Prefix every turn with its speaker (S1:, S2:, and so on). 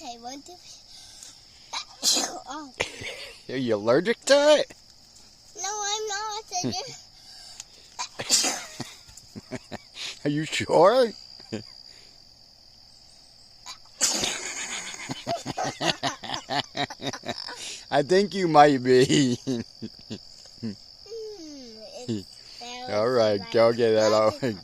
S1: Okay, 1, 2. Oh.
S2: Are you allergic to it?
S1: No, I'm not.
S2: Are you sure? I think you might be. All right, go get that out.
S1: It